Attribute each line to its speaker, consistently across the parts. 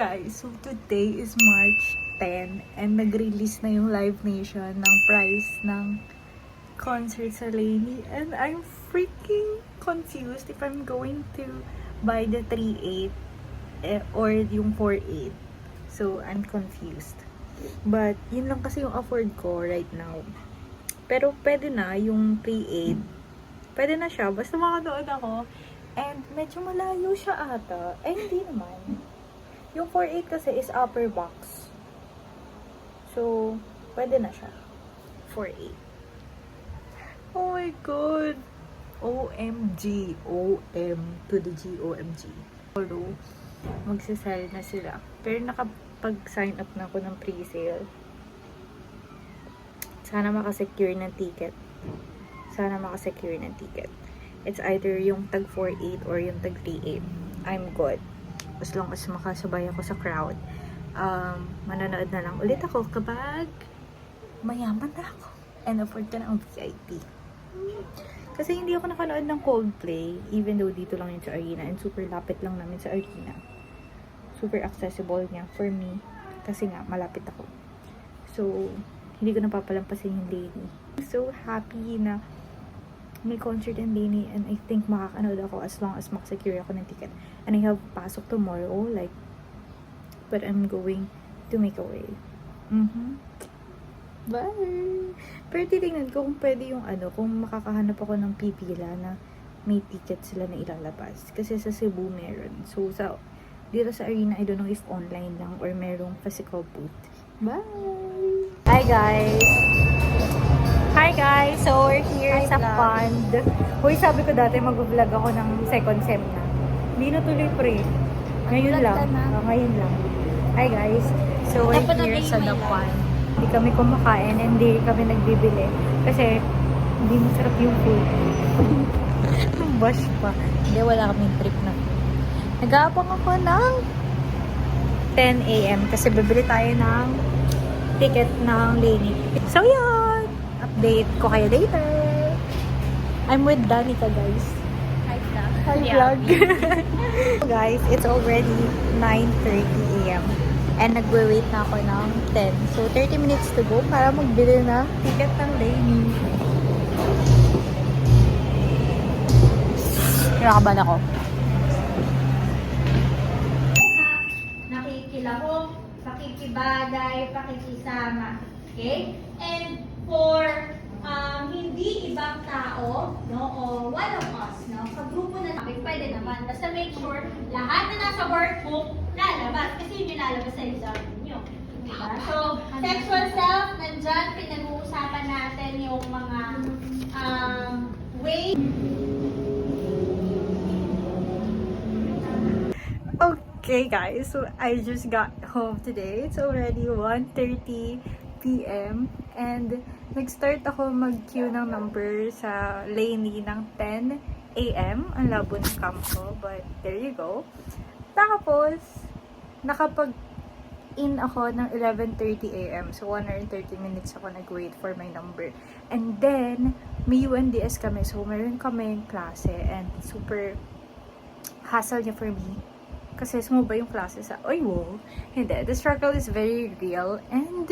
Speaker 1: guys, so today is March 10 and nag-release na yung Live Nation ng price ng concert sa Lainey and I'm freaking confused if I'm going to buy the 3.8 or yung 4.8. So, I'm confused. But, yun lang kasi yung afford ko right now. Pero, pwede na yung 3.8. Pwede na siya. Basta makanood ako. And, medyo malayo siya ata. Eh, hindi naman. Yung 4.8 kasi is upper box. So, pwede na siya. 4.8. Oh my God! OMG. OM to the G. OMG. Although, magsasell na sila. Pero nakapag-sign up na ako ng pre-sale. Sana makasecure ng ticket. It's either yung tag 4.8 or yung tag 3.8. I'm good. As long as makasabay ako sa crowd. Manonood na lang ulit ako kapag mayaman na ako. And afford ka na ang VIP. Kasi hindi ako nakanood ng Coldplay, even though dito lang yun sa arena. And super lapit lang namin sa arena. Super accessible niya for me. Kasi nga, malapit ako. So, hindi ko napapalampasin yung Lainey. So happy na may concert in Lainey and I think makakanood ako as long as makasecure ako ng ticket. And I have pasok tomorrow, like, but I'm going to make a way. Bye! Pero titingnan ko kung pwede yung kung makakahanap ako ng pipila na may ticket sila na ilalabas. Kasi sa Cebu meron. So, dito sa arena, I don't know if online lang or merong physical booth. Bye! Hi guys! So, we're here sa pond. Hoy, sabi ko dati mag-vlog ako ng second sem na. Hindi na tuloy pre. Ngayon lang. Ngayon lang. Hi guys! So, we're here sa the pond. Hindi kami kumakain and hindi kami nagbibili. Kasi, hindi masarap yung food. Bash pa. Hindi, wala kaming trip na food. Nag-aabang ako ng 10 a.m. kasi bibili tayo ng ticket ng Lainey. So, yun! Update ko kayo later. I'm with Danica, guys. Hi, vlog. Guys, it's already 9:30 a.m. And nagwe-wait na ako ng 10. So, 30 minutes to go para magbili na ticket ng Lainey. Kinakabahan ako.
Speaker 2: Nakikilahok, pakikibagay, pakikisama. Okay? And for hindi ibang tao, no, o one of us, no, sa grupo na namin, pwede naman. Basta make sure lahat na nasa workbook lalabas kasi yun yung lalabas sa exam niyo. Diba? So, sexual self, nandyan, pinag-uusapan natin yung mga way.
Speaker 1: Okay guys, so I just got home today. It's already 1:30 p.m. and nag-start ako mag-queue ng number sa Lainey ng 10 a.m. Ang labo ng camp ko, but there you go. Tapos, nakapag-in ako ng 11:30 a.m. So, 1 hour and 30 minutes ako nag-wait for my number. And then, may UNDS kami. So, meron kami klase and super hassle niya for me. Kasi sumuba yung klase sa, wow. Hindi. The struggle is very real. And,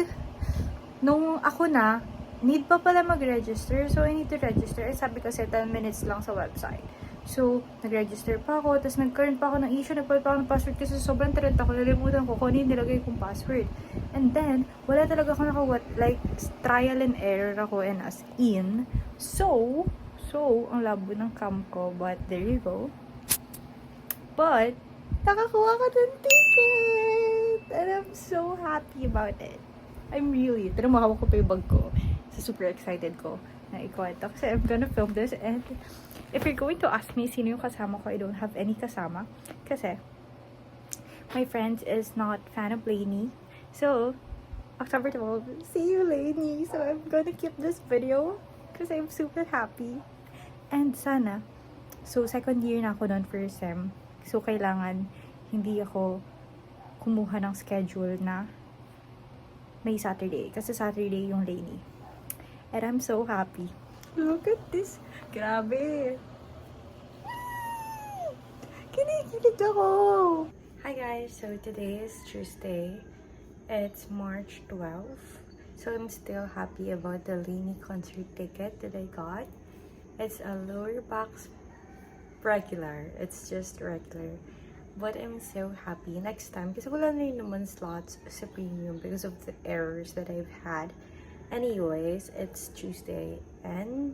Speaker 1: nung ako na, need pa pala mag-register. So, I need to register. Eh, sabi kasi 10 minutes lang sa website. So, nag-register pa ako. Tapos, nagkaroon pa ako ng issue. Nagpalit pa ako ng password kasi sobrang tarant ako. Nalimutan ko kung ano yung nilagay kong password. And then, wala talaga ako like, trial and error ako and as in. So, ang labo ng cam ko. But, there you go. But, nakakuha ko ng ticket! And I'm so happy about it. Pero mahawak ko pa yung bag ko. So, super excited ko na ikwento. Kasi I'm gonna film this. And if you're going to ask me sino yung kasama ko, I don't have any kasama. Kasi my friends is not fan of Lainey. So, October 12, see you Lainey. So, I'm gonna keep this video because I'm super happy. And sana, so second year na ako nun first sem. So, kailangan hindi ako kumuha ng schedule na may Saturday. Kasi Saturday yung Lainey. And I'm so happy. Look at this. Grabe. Kinikilig ako. Hi guys, so today is Tuesday. It's March 12th. So I'm still happy about the Lainey concert ticket that I got. It's a lower box regular. It's just regular. But I'm so happy next time kasi wala na rin naman slots sa premium because of the errors that I've had. Anyways, it's Tuesday and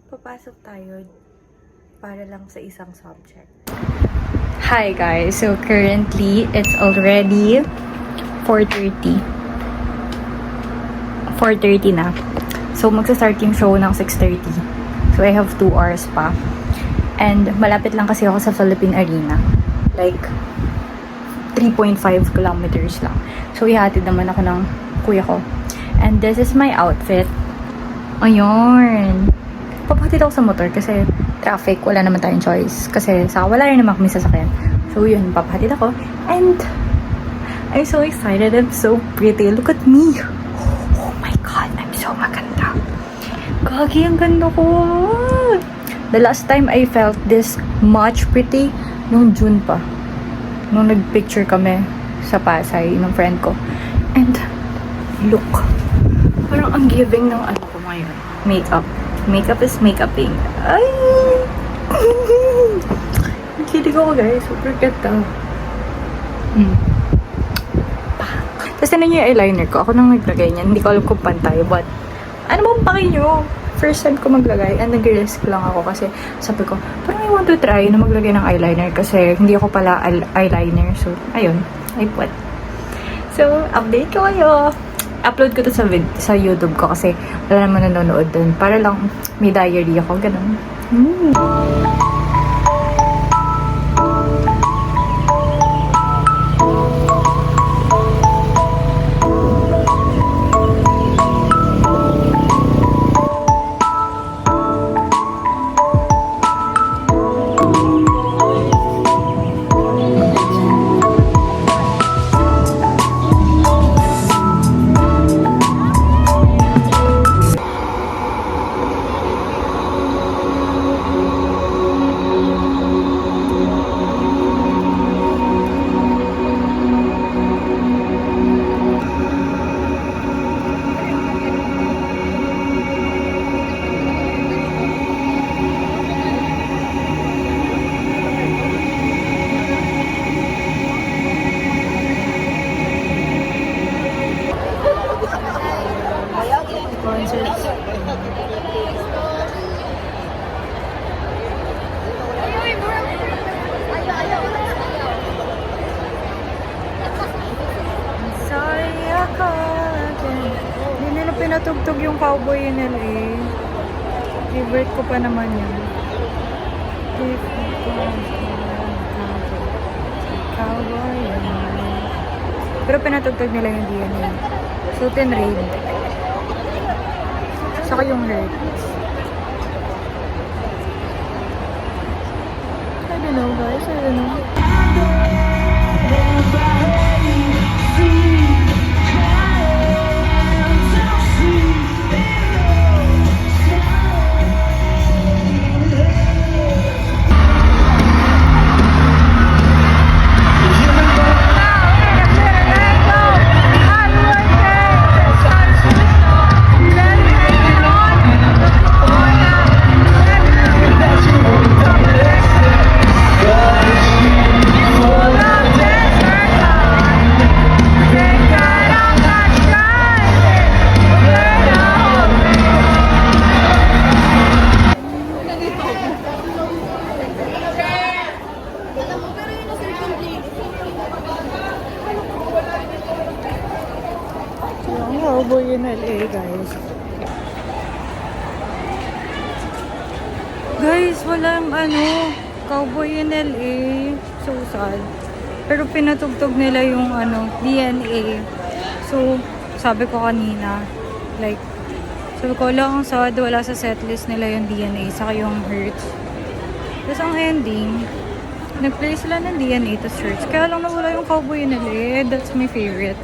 Speaker 1: papasok tayo para lang sa isang subject. Hi guys, so currently it's already 4:30 na. So magsa-start yung show ng 6:30. So I have 2 hours pa. And malapit lang kasi ako sa Philippine Arena. Like 3.5 kilometers lang. So ihatid naman ako ng kuya ko. And this is my outfit. Ayun. Papahatid ako sa motor kasi traffic, wala naman tayong choice. Kasi wala rin naman kami sasakyan. So yun, papahatid ako. And I'm so excited. I'm so pretty. Look at me. Oh my God, I'm so maganda. Gagi, ang ganda ko. The last time I felt this much pretty, nung June pa. Nung nag-picture kami sa Pasay ng friend ko. And look. Parang ang giving ng ano ko ngayon. Makeup. Makeup is makeuping. Ay! Kilig ako guys. Super ganda. Tapos tinan niyo yung eyeliner ko. Ako nang naglagay niyan. Hindi ko alam kung pantay. But, ano bang paki nyo? First time ko maglagay. And nag-risk lang ako kasi sabi ko, parang I want to try na maglagay ng eyeliner kasi hindi ako pala eyeliner. So, ayun. I put. So, update ko kayo. Upload ko to sa YouTube ko kasi wala naman nanonood dun. Para lang may diary ako. Ganun. Pinatugtog yung Cowboy in LA. Favorite ko pa naman yun. Cowboy in LA. Pero pinatugtog nila yung DNA. Suit and Raid. Saka yung Hurt. I don't know guys. I don't know. Cowboy in LA, guys. Guys, walang Cowboy in LA. So sad. Pero pinatugtog nila yung DNA. So, sabi ko kanina, like, sabi ko, ang sad, wala sa setlist nila yung DNA, saka yung Hurts. Tapos ang ending, nag-play sila ng DNA to Hurts. Kaya lang nawala yung Cowboy in LA. That's my favorite.